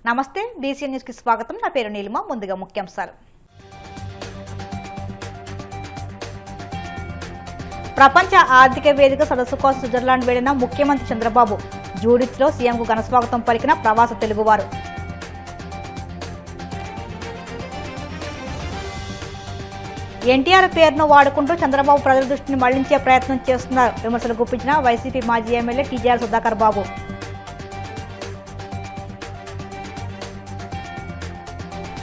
నమస్తే DC news కి స్వాగతం. నా పేరు నీలిమ. ముందుగా ముఖ్యాంశాలు. ప్రపంచ ఆర్థిక వేదిక సదస్సు కోసం స్విట్జర్లాండ్ వెళ్లిన ముఖ్యమంత్రి చంద్రబాబు. జూడిత్లో సీఎంకు ఘన స్వాగతం పలికిన ప్రవాస తెలుగువారు. ఎన్టీఆర్ పేరును వాడుకుంటూ చంద్రబాబు ప్రజల దృష్టిని మళ్లించే ప్రయత్నం చేస్తున్నారు. విమర్శలు గుప్పించిన వైసీపీ మాజీ ఎమ్మెల్యే టీజీఆర్ సుధాకర్ బాబు.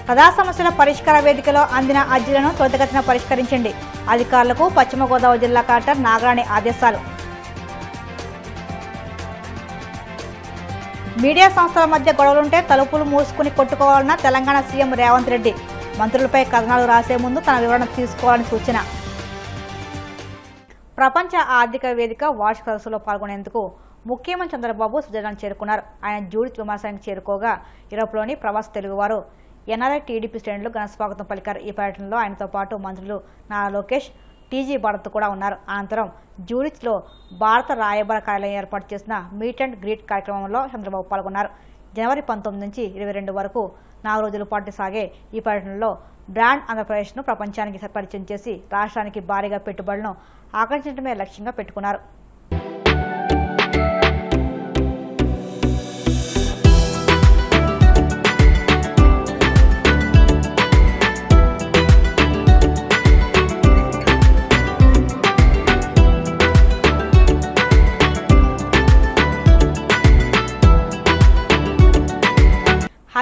ప్రజా సమస్యల పరిష్కార వేదికలో అందిన అర్జీలను త్వరితగతిన పరిష్కరించండి. అధికారులకు పశ్చిమ గోదావరి జిల్లా కలెక్టర్ నాగరాణి ఆదేశాలు. మీడియా సంస్థల మధ్య గొడవలుంటే తలుపులు మూసుకుని కొట్టుకోవాలన్న తెలంగాణ సీఎం రేవంత్ రెడ్డి. మంత్రులపై కథనాలు రాసే ముందు తన వివరణ తీసుకోవాలని సూచన. ప్రపంచ ఆర్థిక వేదిక వార్షిక సదస్సులో పాల్గొనేందుకు ముఖ్యమంత్రి చంద్రబాబు స్విట్జర్లాండ్ చేరుకున్నారు. ఆయన జూడిత్ విమానాశ్రయానికి చేరుకోగా యూరోప్లోని ప్రవాస తెలుగువారు ఎన్ఆర్ఐ టీడీపీ శ్రేణులు ఘన స్వాగతం పలికారు. ఈ పర్యటనలో ఆయనతో పాటు మంత్రులు నారా లోకేష్, టీజీ భరత్ కూడా ఉన్నారు. అనంతరం జూరిచ్లో భారత రాయబార కార్యాలయం ఏర్పాటు చేసిన మీట్ అండ్ గ్రీట్ కార్యక్రమంలో చంద్రబాబు పాల్గొన్నారు. జనవరి 19 నుంచి 22 వరకు 4 రోజుల పాటు సాగే ఈ పర్యటనలో బ్రాండ్ ఆంధ్రప్రదేశ్ను ప్రపంచానికి పరిచయం చేసి రాష్ట్రానికి భారీగా పెట్టుబడులను ఆకర్షించడమే లక్ష్యంగా పెట్టుకున్నారు.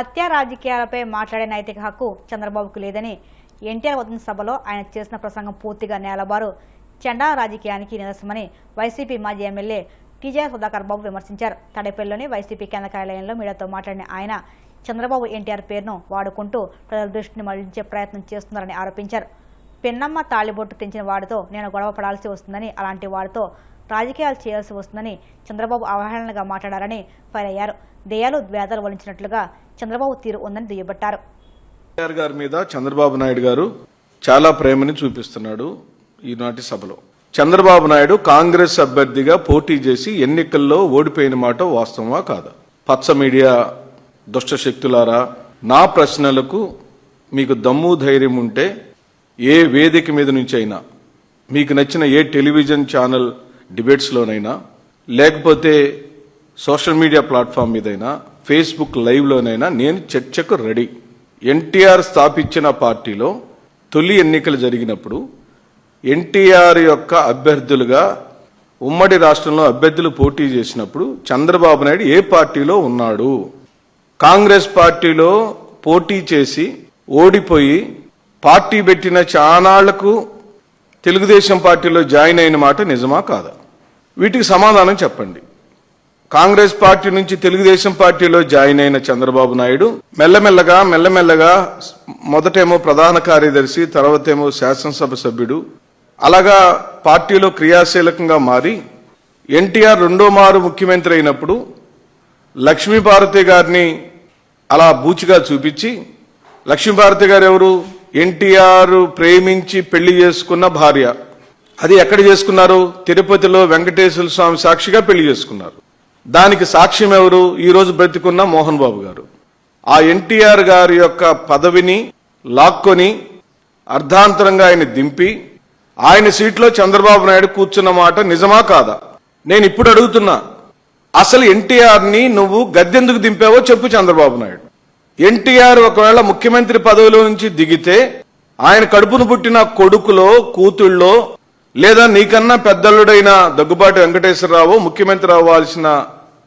హత్య రాజకీయాలపై మాట్లాడే నైతిక హక్కు చంద్రబాబుకు లేదని ఎన్టీఆర్ వదిన సభలో ఆయన చేసిన ప్రసంగం పూర్తిగా నేలబారు, చెండా రాజకీయానికి నిదర్శనమని వైసీపీ మాజీ ఎమ్మెల్యే టీజీఆర్ సుధాకర్ బాబు విమర్శించారు. తాడేపల్లిలోని వైసీపీ కేంద్ర కార్యాలయంలో మీడియాతో మాట్లాడిన ఆయన చంద్రబాబు ఎన్టీఆర్ పేరును వాడుకుంటూ ప్రజల దృష్టిని మళ్లించే ప్రయత్నం చేస్తున్నారని ఆరోపించారు. పెన్నమ్మ తాళిబొట్టు తెంచిన వాడితో నేను గొడవ పడాల్సి వస్తుందని, అలాంటి వాడితో రాజకీయాలు చేయాల్సి వస్తుందని చంద్రబాబు అవహేళనగా మాట్లాడారని ఫైర్ అయ్యారు. దెయ్యాలు ద్వేదాలు వలించినట్లుగా చంద్రబాబు తీరు ఉందని దుయ్యబట్టారు. ఎన్టీఆర్ గారి మీద చంద్రబాబు నాయుడు గారు చాలా ప్రేమని చూపిస్తున్నాడు. ఈనాటి సభలో చంద్రబాబు నాయుడు కాంగ్రెస్ అభ్యర్థిగా పోటీ చేసి ఎన్నికల్లో ఓడిపోయిన మాట వాస్తవమా కాదా? పచ్చ మీడియా దుష్ట శక్తులారా, నా ప్రశ్నలకు మీకు దమ్ము ధైర్యం ఉంటే ఏ వేదిక మీద నుంచి అయినా, మీకు నచ్చిన ఏ టెలివిజన్ ఛానల్ డిబేట్స్లోనైనా, లేకపోతే సోషల్ మీడియా ప్లాట్ఫామ్ మీదైనా, ఫేస్బుక్ లైవ్లోనైనా నేను చర్చకు రెడీ. ఎన్టీఆర్ స్థాపించిన పార్టీలో తొలి ఎన్నికలు జరిగినప్పుడు ఎన్టీఆర్ యొక్క అభ్యర్థులుగా ఉమ్మడి రాష్ట్రంలో అభ్యర్థులు పోటీ చేసినప్పుడు చంద్రబాబు నాయుడు ఏ పార్టీలో ఉన్నాడు? కాంగ్రెస్ పార్టీలో పోటీ చేసి ఓడిపోయి పార్టీ పెట్టిన చానాళ్లకు తెలుగుదేశం పార్టీలో జాయిన్ అయిన మాట నిజమా కాదా? వీటికి సమాధానం చెప్పండి. కాంగ్రెస్ పార్టీ నుంచి తెలుగుదేశం పార్టీలో జాయిన్ అయిన చంద్రబాబు నాయుడు మెల్లమెల్లగా మొదటేమో ప్రధాన కార్యదర్శి, తర్వాతేమో శాసనసభ సభ్యుడు, అలాగా పార్టీలో క్రియాశీలకంగా మారి ఎన్టీఆర్ రెండో మారు ముఖ్యమంత్రి అయినప్పుడు లక్ష్మీభారతి గారిని అలా బూచిగా చూపించి, లక్ష్మీభారతి గారు ఎవరు? ఎన్టీఆర్ ప్రేమించి పెళ్లి చేసుకున్న భార్య. అది ఎక్కడ చేసుకున్నారు? తిరుపతిలో వెంకటేశ్వర స్వామి సాక్షిగా పెళ్లి చేసుకున్నారు. దానికి సాక్ష్యం ఎవరు? ఈ రోజు బ్రతికున్న మోహన్ బాబు గారు. ఆ ఎన్టీఆర్ గారి యొక్క పదవిని లాక్కొని అర్ధాంతరంగా ఆయన దింపి ఆయన సీట్లో చంద్రబాబు నాయుడు కూర్చున్న మాట నిజమా కాదా? నేను ఇప్పుడు అడుగుతున్నా, అసలు ఎన్టీఆర్ ని నువ్వు గద్దెందుకు దింపావో చెప్పు చంద్రబాబు నాయుడు. ఎన్టీఆర్ ఒకవేళ ముఖ్యమంత్రి పదవిలో నుంచి దిగితే ఆయన కడుపును పుట్టిన కొడుకులో, కూతుళ్ళో, లేదా నీకన్నా పెద్దల్లుడైన దగ్గుబాటి వెంకటేశ్వరరావు ముఖ్యమంత్రి అవ్వాల్సిన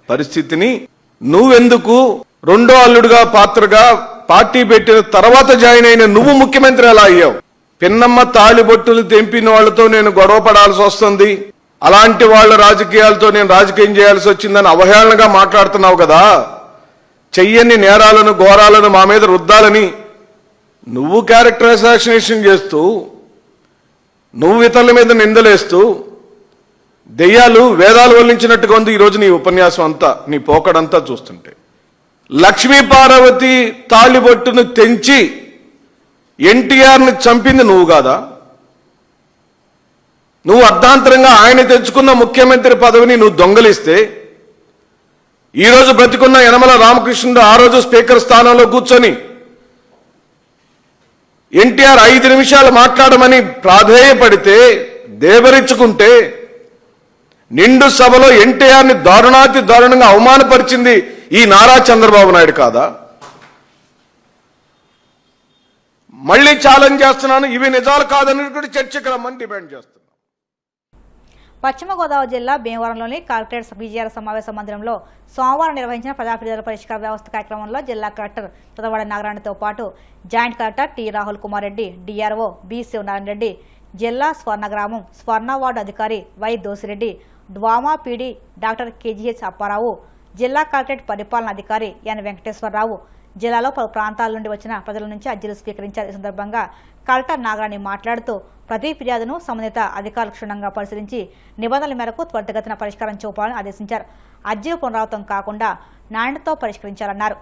పరిస్థితిని నువ్వెందుకు రెండో అల్లుడుగా పాత్రగా పార్టీ పెట్టిన తర్వాత జాయిన్ అయిన నువ్వు ముఖ్యమంత్రి ఎలా అయ్యావు? పిన్నమ్మ తాళిబొట్టులు తెంపిన వాళ్లతో నేను గొడవ పడాల్సి వస్తుంది, అలాంటి వాళ్ళ రాజకీయాలతో నేను రాజకీయం చేయాల్సి వచ్చిందని అవహేళనగా మాట్లాడుతున్నావు కదా. చెయ్యని నేరాలను, ఘోరాలను మా మీద రుద్దాలని నువ్వు క్యారెక్టర్ అసాసినేషన్ చేస్తూ, నువ్వు ఇతరుల మీద నిందలేస్తూ, దెయ్యాలు వేదాలు వల్లించినట్టుగా ఉంది ఈరోజు నీ ఉపన్యాసం అంతా, నీ పోకడంతా చూస్తుంటే. లక్ష్మీ పార్వతి తాళిబొట్టును తెంచి ఎన్టీఆర్ని చంపింది నువ్వు కాదా? నువ్వు అర్ధాంతరంగా ఆయన తెచ్చుకున్న ముఖ్యమంత్రి పదవిని నువ్వు దొంగలిస్తే ఈ రోజు బ్రతికున్న యనమల రామకృష్ణుడు ఆ రోజు స్పీకర్ స్థానంలో కూర్చొని ఎన్టీఆర్ 5 నిమిషాలు మాట్లాడమని ప్రాధేయపడితే దేవరించుకుంటే నిండు సభలో ఎన్టీఆర్ని దారుణాతి దారుణంగా అవమానపరిచింది ఈ నారా చంద్రబాబు నాయుడు కాదా? మళ్ళీ ఛాలెంజ్ చేస్తున్నాను, ఇవి నిజాలు కాదనేటువంటి చర్చకు రమ్మని డిమాండ్ చేస్తున్నాను. పశ్చిమ గోదావరి జిల్లా భీమవరంలోని కలెక్టరేట్ బీజీఆర్ సమావేశ మందిరంలో సోమవారం నిర్వహించిన ప్రజా ఫిర్యాదుల పరిష్కార వ్యవస్థ కార్యక్రమంలో జిల్లా కలెక్టర్ తుదవాడ నాగరాణితో పాటు joint collector T Rahul Kumar Reddy, DRO B Sivanarayana Reddy, జిల్లా స్వర్ణగ్రామం స్వర్ణ వార్డు అధికారి Y Dosireddy, DWAMA PD doctor KGH Apparao, జిల్లా కలెక్టరేట్ పరిపాలన అధికారి ఎన్ వెంకటేశ్వరరావు, జిల్లాలో పలు ప్రాంతాల నుండి వచ్చిన ప్రజల నుంచి అర్జీలు స్వీకరించారు. ఈ సందర్భంగా కలెక్టర్ నాగరాణి మాట్లాడుతూ ప్రతి ఫిర్యాదును సంబంధిత అధికారులు క్షుణ్ణంగా పరిశీలించి నిబంధనల మేరకు త్వరితగతిన పరిష్కారం చూపాలని ఆదేశించారు. అర్జీలు పునరావృతం కాకుండా నాణ్యతతో పరిష్కరించాలన్నారు.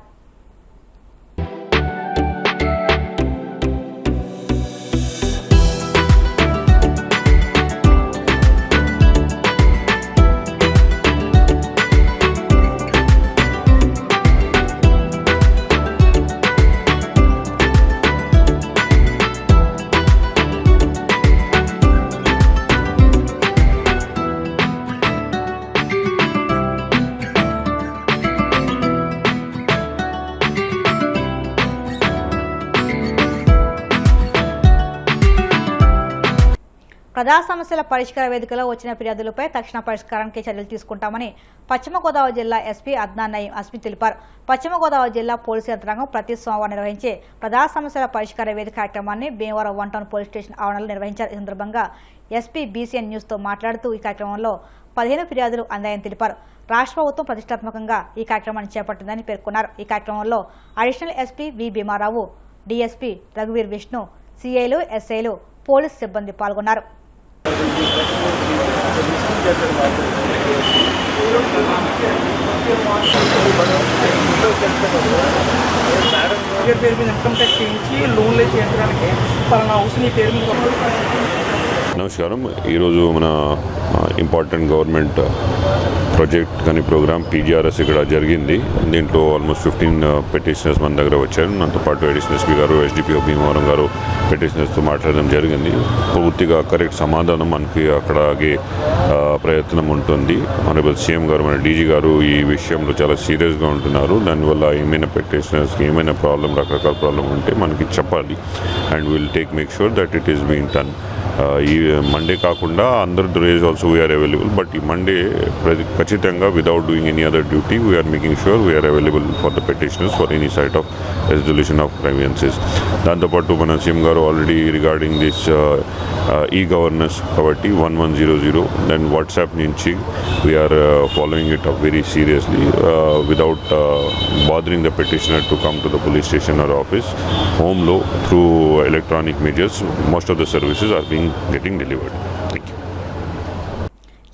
ప్రజా సమస్యల పరిష్కార వేదికలో వచ్చిన ఫిర్యాదులపై తక్షణ పరిష్కారానికి చర్యలు తీసుకుంటామని పశ్చిమ గోదావరి జిల్లా ఎస్పీ అద్నాన్ నయీం అస్మి తెలిపారు. పశ్చిమ గోదావరి జిల్లా పోలీసు యంత్రాంగం ప్రతి సోమవారం నిర్వహించే ప్రజా సమస్యల పరిష్కార వేదిక కార్యక్రమాన్ని భీమవరం 1 టౌన్ పోలీస్ స్టేషన్ ఆవరణలో నిర్వహించారు. ఈ సందర్భంగా ఎస్పీ బీసీఎన్ న్యూస్తో మాట్లాడుతూ ఈ కార్యక్రమంలో 15 ఫిర్యాదులు అందాయని తెలిపారు. రాష్ట్ర ప్రభుత్వం ప్రతిష్టాత్మకంగా ఈ కార్యక్రమాన్ని చేపట్టిందని పేర్కొన్నారు. ఈ కార్యక్రమంలో additional SP V Bhimarao, DSP రఘువీర్ విష్ణు, సిఐలు, ఎస్ఐలు, పోలీసు సిబ్బంది పాల్గొన్నారు. పేరు మీద ఇన్కమ్ ట్యాక్స్ చేయించి లోన్లు చేయడానికి పలానా హౌస్ నీ పేరు మీద. నమస్కారం. ఈరోజు మన ఇంపార్టెంట్ గవర్నమెంట్ ప్రాజెక్ట్ కానీ ప్రోగ్రామ్ పీజీఆర్ఎస్ ఇక్కడ జరిగింది. దీంట్లో ఆల్మోస్ట్ 15 పెటిషనర్స్ మన దగ్గర వచ్చారు. నాతో పాటు అడిషనల్ ఎస్పీ గారు, ఎస్డిపిఓ భీమవరం గారు పెటిషనర్స్తో మాట్లాడడం జరిగింది. పూర్తిగా కరెక్ట్ సమాధానం మనకి అక్కడే ప్రయత్నం ఉంటుంది. ఆనరబుల్ సీఎం గారు, మన డీజీ గారు ఈ విషయంలో చాలా సీరియస్గా ఉంటున్నారు. దానివల్ల ఏమైనా పెటిషనర్స్కి ఏమైనా ప్రాబ్లం, రకరకాల ప్రాబ్లం ఉంటే మనకి చెప్పాలి. And will make sure that it is being done. ఈ మండే కాకుండా other days also we are available. But ఈ మండే ఖచ్చితంగా without doing any other duty we are making sure we are available for the petitioners for any site of resolution of grievances. దాంతోపాటు మన CM గారు already regarding this e governance కాబట్టి 1100 then WhatsApp నుంచి we are following it up very seriously without bothering the petitioner to come to the police station or office. హోమ్లో through electronic medias most of the services are getting delivered. Thank you.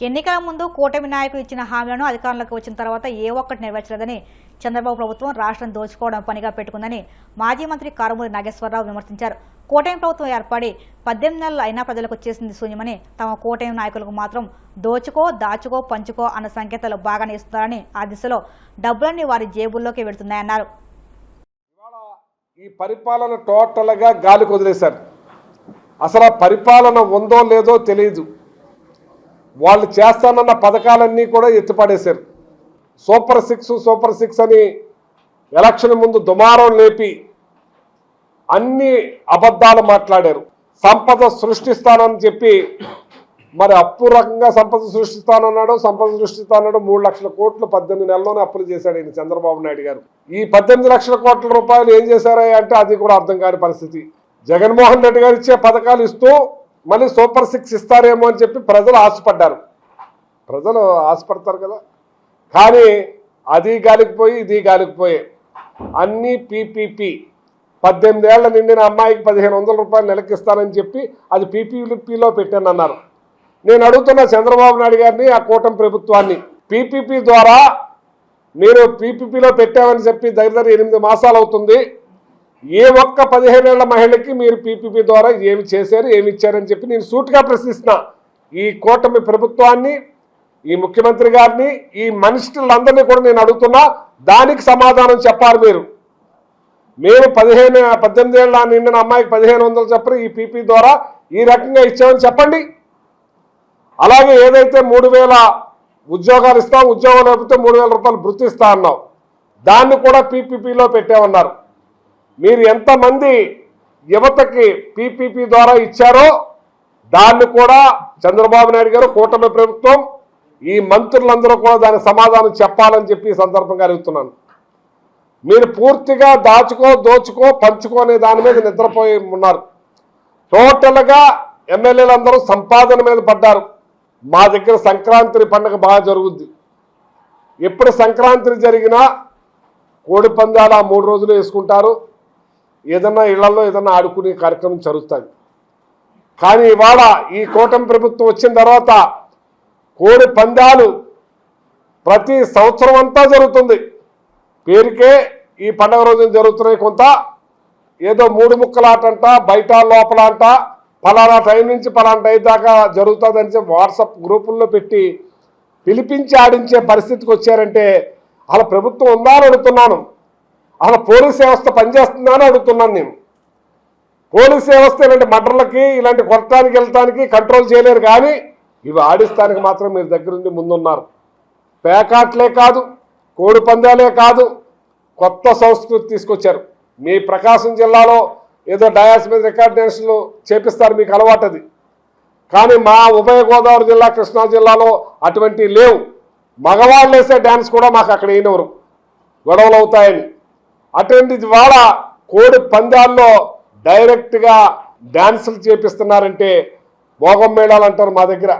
ఎన్నికల ముందు కూటమి నాయకులు ఇచ్చిన హామీలను అధికారంలోకి వచ్చిన తర్వాత ఏ ఒక్కటి నెరవేర్చలేదని చంద్రబాబు ప్రభుత్వం రాష్ట్రం దోచుకోవడం పనిగా పెట్టుకుందని మాజీ మంత్రి కారుమూరి నాగేశ్వరరావు విమర్శించారు. కూటమి ప్రభుత్వం ఏర్పడి 18 నెలలు అయినా ప్రజలకు చేసింది శూన్యమని, తమ కూటమి నాయకులకు మాత్రం దోచుకో, దాచుకో, పంచుకో అన్న సంకేతాలు బాగానే ఇస్తున్నారని, ఆ దిశలో డబ్బులన్నీ వారి జేబుల్లోకి వెళుతున్నాయన్నారు. ఈ పరిపాలన టోటల్గా గాలికి వదిలేశారు. అసలు ఆ పరిపాలన ఉందో లేదో తెలియదు. వాళ్ళు చేస్తానన్న పథకాలన్నీ కూడా ఎత్తిపడేశారు. సూపర్ 6 అని ఎలక్షన్ ముందు దుమారం లేపి అన్ని అబద్ధాలు మాట్లాడారు. సంపద సృష్టిస్తానని చెప్పి మరి అప్పు రకంగా సంపద సృష్టిస్తానన్నాడు. 3 లక్షల కోట్లు 18 నెలల్లోనే అప్పులు చేశాడు ఈయన చంద్రబాబు నాయుడు గారు. ఈ 18 లక్షల కోట్ల రూపాయలు ఏం చేశారా అంటే అది కూడా అర్థం కాని పరిస్థితి. జగన్మోహన్ రెడ్డి గారు ఇచ్చే పథకాలు ఇస్తూ మళ్ళీ సూపర్ 6 ఇస్తారేమో అని చెప్పి ప్రజలు ఆశపడ్డారు. ప్రజలు ఆశపడతారు కదా. కానీ అది గాలికిపోయి ఇది గాలికిపోయే అన్నీ పీపీపీ. 18 ఏళ్ల నిండిన అమ్మాయికి 1500 రూపాయలు నెలకిస్తానని చెప్పి అది పీపీపీలో పెట్టానన్నారు. నేను అడుగుతున్న చంద్రబాబు నాయుడు గారిని, ఆ కూటమి ప్రభుత్వాన్ని, పీపీపీ ద్వారా మీరు పీపీపీలో పెట్టామని చెప్పి దగ్గర 8 మాసాలు అవుతుంది. ఏ ఒక్క 15 ఏళ్ల మహిళకి మీరు పీపీపీ ద్వారా ఏమి చేశారు, ఏమి ఇచ్చారని చెప్పి నేను సూటిగా ప్రశ్నిస్తున్నా. ఈ కూటమి ప్రభుత్వాన్ని, ఈ ముఖ్యమంత్రి గారిని, ఈ మనుషులందరినీ కూడా నేను అడుగుతున్నా, దానికి సమాధానం చెప్పాలి మీరు. మేము 18 ఏళ్ళ నిండిన అమ్మాయికి 1500 చెప్పరు ఈ పీపీ ద్వారా ఈ రకంగా ఇచ్చామని చెప్పండి. అలాగే ఏదైతే 3000 ఉద్యోగాలు ఇస్తాం, ఉద్యోగం లేకపోతే 3000 రూపాయలు భృతి ఇస్తా అన్నాం, దాన్ని కూడా పీపీపీలో పెట్టామన్నారు. మీరు ఎంతమంది యువతకి పీపీపీ ద్వారా ఇచ్చారో దాన్ని కూడా చంద్రబాబు నాయుడు గారు, కూటమి ప్రభుత్వం, ఈ మంత్రులందరూ కూడా దానికి సమాధానం చెప్పాలని చెప్పి ఈ సందర్భంగా అడుగుతున్నాను. మీరు పూర్తిగా దోచుకో పంచుకో అనే దాని మీద నిద్రపోయి ఉన్నారు. టోటల్గా ఎమ్మెల్యేలందరూ సంపాదన మీద పడ్డారు. మా దగ్గర సంక్రాంతి పండుగ బాగా జరుగుద్ది. ఎప్పుడు సంక్రాంతి జరిగినా కోడి పందాలు 3 రోజులు వేసుకుంటారు. ఏదన్నా ఇళ్లలో ఏదన్నా ఆడుకునే కార్యక్రమం జరుగుతుంది. కానీ ఇవాళ ఈ కూటమి ప్రభుత్వం వచ్చిన తర్వాత కోడి పందాలు ప్రతి సంవత్సరం అంతా జరుగుతుంది. పేరుకే ఈ పండుగ రోజున జరుగుతున్నాయి. కొంత ఏదో 3 ముక్కలాట అంట, బయట లోపల అంట, ఫలానా టైం నుంచి ఫలానా టైం దాకా జరుగుతుందని చెప్పి వాట్సాప్ గ్రూపుల్లో పెట్టి పిలిపించి ఆడించే పరిస్థితికి వచ్చారంటే అలా ప్రభుత్వం ఉందా అని అడుగుతున్నాను. అసలు పోలీస్ వ్యవస్థ పనిచేస్తుందా అని అడుగుతున్నాను నేను. పోలీస్ వ్యవస్థ ఇలాంటి మర్డర్లకి, ఇలాంటి కొట్టడానికి వెళ్ళటానికి కంట్రోల్ చేయలేరు, కానీ ఇవి ఆడిస్తానికి మాత్రం మీరు దగ్గరుండి ముందున్నారు. పేకాట్లే కాదు, కోడి పందాలే కాదు, కొత్త సంస్కృతి తీసుకొచ్చారు. మీ ప్రకాశం జిల్లాలో ఏదో డయాస్ మీద రికార్డ్ డ్యాన్సులు చేపిస్తారు, మీకు అలవాటు అది. కానీ మా ఉభయ గోదావరి జిల్లా, కృష్ణా జిల్లాలో అటువంటివి లేవు. మగవాళ్ళు వేసే డ్యాన్స్ కూడా మాకు అక్కడ అయినవరు, గొడవలు అవుతాయని. అటువంటిది వాళ్ళ కోడి పందాల్లో డైరెక్ట్గా డ్యాన్సులు చేపిస్తున్నారంటే భోగం మేళాలు అంటారు మా దగ్గర.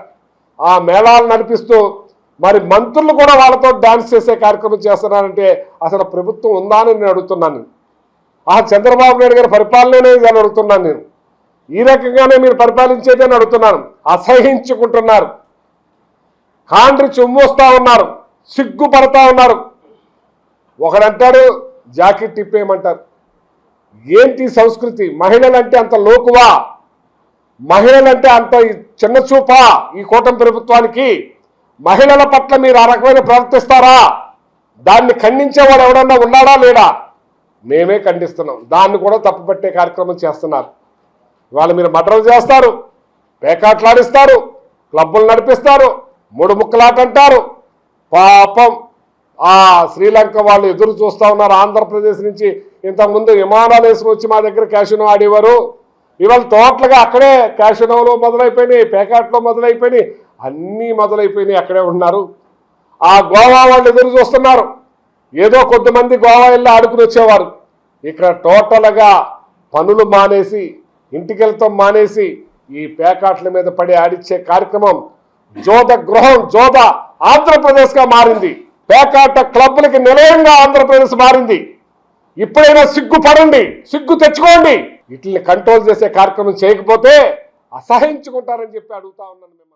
ఆ మేళాలు నడిపిస్తూ మరి మంత్రులు కూడా వాళ్ళతో డాన్స్ చేసే కార్యక్రమం చేస్తున్నారంటే అసలు ప్రభుత్వం ఉందా అని నేను అడుగుతున్నాను. చంద్రబాబు నాయుడు గారి పరిపాలనే అని అడుగుతున్నాను నేను. ఈ రకంగానే మీరు పరిపాలించేది అని అడుగుతున్నాను. అసహించుకుంటున్నారు, కాండ్రి చుమ్మోస్తా ఉన్నారు, సిగ్గుపడతా ఉన్నారు. ఒకడంటాడు జాకెట్ తిప్పేయమంటారు. ఏంటి సంస్కృతి? మహిళలంటే అంత లోకువా? మహిళలంటే అంత చిన్న చూపా ఈ కూటమి ప్రభుత్వానికి? మహిళల పట్ల మీరు ఆ రకమైన ప్రవర్తిస్తారా? దాన్ని ఖండించేవాడు ఎవడన్నా ఉన్నాడా లేడా? మేమే ఖండిస్తున్నాం. దాన్ని కూడా తప్పుపట్టే కార్యక్రమం చేస్తున్నారు. ఇవాళ మీరు మర్డర్లు చేస్తారు, పేకాట్లాడిస్తారు, క్లబ్బులు నడిపిస్తారు, 3 ముక్కలాట అంటారు. పాపం ఆ శ్రీలంక వాళ్ళు ఎదురు చూస్తూ ఉన్నారు. ఆంధ్రప్రదేశ్ నుంచి ఇంతకుముందు విమానాలు వేసుకుని వచ్చి మా దగ్గర క్యాషినో ఆడేవారు. ఇవాళ టోటల్గా అక్కడే క్యాషినోలో మొదలైపోయినాయి, పేకాట్లో మొదలైపోయినాయి, అన్నీ మొదలైపోయినాయి, అక్కడే ఉన్నారు. ఆ గోవా వాళ్ళు ఎదురు చూస్తున్నారు. ఏదో కొద్దిమంది గోవా వెళ్ళి ఆడుకుని వచ్చేవారు. ఇక్కడ టోటల్గా పనులు మానేసి, ఇంటికి వెళ్తాం మానేసి, ఈ పేకాట్ల మీద పడి ఆడిచ్చే కార్యక్రమం జోద గృహం, జోద ఆంధ్రప్రదేశ్గా మారింది. పేకాట క్లబ్లకి నిలయంగా ఆంధ్రప్రదేశ్ మారింది. ఇప్పుడైనా సిగ్గుపడండి, సిగ్గు తెచ్చుకోండి. వీటిని కంట్రోల్ చేసే కార్యక్రమం చేయకపోతే అసహించుకుంటారని చెప్పి అడుగుతా ఉన్నాను మిమ్మల్ని.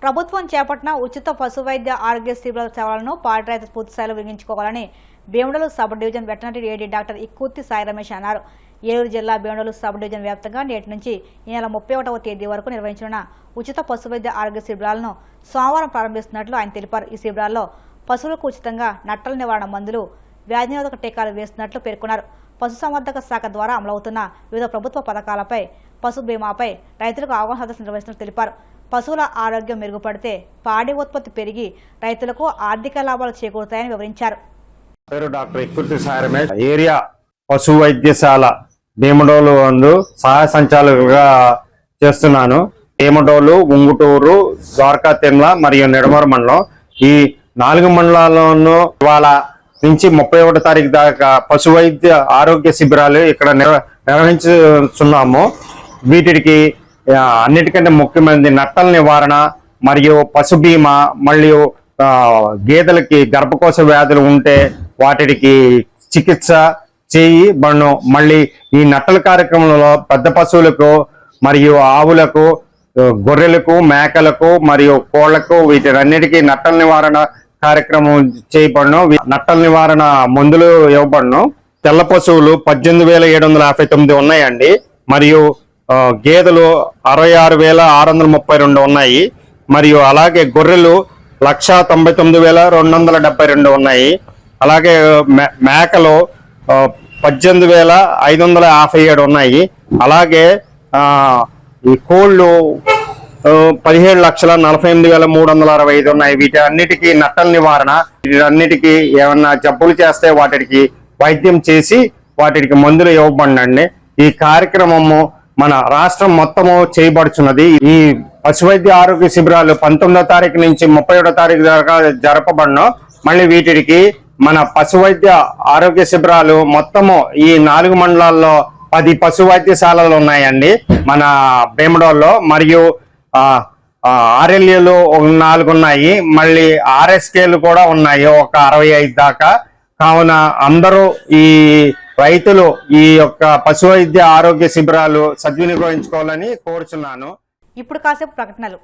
ప్రభుత్వం చేపట్టిన ఉచిత పశు వైద్య ఆరోగ్య శిబిరాల సేవలను పాడి రైతు పూర్తి స్థాయిలో వినియోగించుకోవాలని Bhimadolu sub division veterinary AD doctor Ikkurthi Sai Ramesh అన్నారు. ఏలూరు జిల్లా భీమడోలు సబ్ డివిజన్ వ్యాప్తంగా నేటి నుంచి ఈ నెల 31వ తేదీ వరకు నిర్వహించనున్న ఉచిత పశు వైద్య ఆరోగ్య శిబిరాలను సోమవారం ప్రారంభిస్తున్నట్లు ఆయన తెలిపారు. ఈ శిబిరాల్లో పశువులకు ఉచితంగా నట్టల నివారణ మందులు, వ్యాధి నిరోధక టీకాలు వేస్తున్నట్లు పేర్కొన్నారు. పశుసంవర్ధక శాఖ ద్వారా అమలవుతున్న వివిధ ప్రభుత్వ పథకాలపై, పశు బీమాపై రైతులకు అవగాహన సదస్సు నిర్వహిస్తున్నట్లు తెలిపారు. పశువుల ఆరోగ్యం మెరుగుపడితే పాడి ఉత్పత్తి పెరిగి రైతులకు ఆర్థిక లాభాలు చేకూరుతాయని వివరించారు. పేరు డాక్టర్ ఇక్కుర్తి సాయి రమేష్. ఏరియా పశు వైద్యశాల భీమడోలు అందు సహాయ సంచాలకులుగా చేస్తున్నాను. భీమడోలు, ఉంగుటూరు, ద్వారకా తిరుమల మరియు నిడమర మండలం, ఈ 4 మండలాల్లోనూ ఇవాళ నుంచి 31వ తారీఖు దాకా పశు వైద్య ఆరోగ్య శిబిరాలు ఇక్కడ నిర్వహించుతున్నాము. వీటికి అన్నిటికంటే ముఖ్యమైనది నట్టల నివారణ మరియు పశు బీమా, మరియు గేదెలకి గర్భకోశ వ్యాధులు ఉంటే వాటికి చికిత్స చేయబడును. మళ్ళీ ఈ నట్టల కార్యక్రమంలో పెద్ద పశువులకు మరియు ఆవులకు, గొర్రెలకు, మేకలకు మరియు కోళ్లకు వీటినన్నిటికీ నట్టల నివారణ కార్యక్రమం చేయబడును. నట్టల నివారణ మందులు ఇవ్వబడును. తెల్ల పశువులు 18,759 ఉన్నాయండి. మరియు గేదెలు 66,632 ఉన్నాయి. మరియు అలాగే గొర్రెలు 1,99,272 ఉన్నాయి. అలాగే మేకలు 18,557 ఉన్నాయి. అలాగే ఈ కోళ్ళు 17,48,365 ఉన్నాయి. వీటి అన్నిటికీ నట్టల నివారణ, వీటన్నిటికీ ఏమన్నా జబ్బులు చేస్తే వాటికి వైద్యం చేసి వాటికి మందులు ఇవ్వబడండి. ఈ కార్యక్రమము మన రాష్ట్రం మొత్తము చేయబడుచున్నది. ఈ పశు వైద్య ఆరోగ్య శిబిరాలు 19వ తారీఖు నుంచి 31వ తారీఖు దాకా జరపబడను. మళ్ళీ వీటికి మన పశు వైద్య ఆరోగ్య శిబిరాలు మొత్తము ఈ 4 మండలాల్లో 10 పశు వైద్యశాలలు ఉన్నాయండి మన భీమడోల్లో. మరియు ఆర్ఎల్ఏలు 4 ఉన్నాయి. మళ్ళీ ఆర్ఎస్కేలు కూడా ఉన్నాయి ఒక 65 దాకా. కావున అందరూ ఈ రైతులు ఈ యొక్క పశు వైద్య ఆరోగ్య శిబిరాలు సద్వినియోగించుకోవాలని కోరుచున్నాను. ఇప్పుడు కాసేపు ప్రకటనలు.